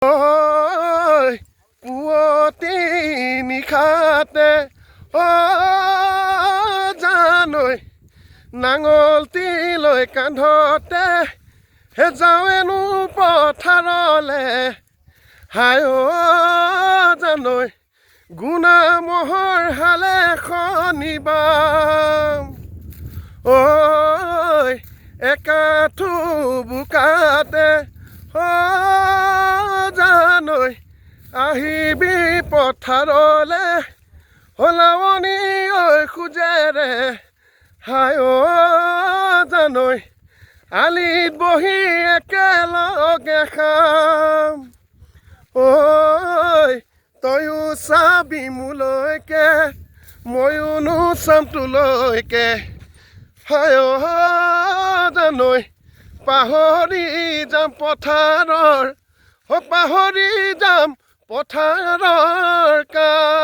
ঐ পুৱতি নিশাতে জানৈ নাঙলটি লৈ কান্ধতে যাওঁৱেনো পথাৰলে হাই জানৈ গুণা মহৰ হালে শনিবাৰ একাঠু বোকাতে জানৈ আহিবি পথাৰলে হলাৱনী খোজেৰে হাই জানৈ আলিত বহি একেলগে খাম তয়ো চাবি মোলৈকে ময়োনো চাম তোলৈকে হাই জানৈ পাহৰি যাম পথাৰৰ পাহৰি যাম পথাৰৰ কাম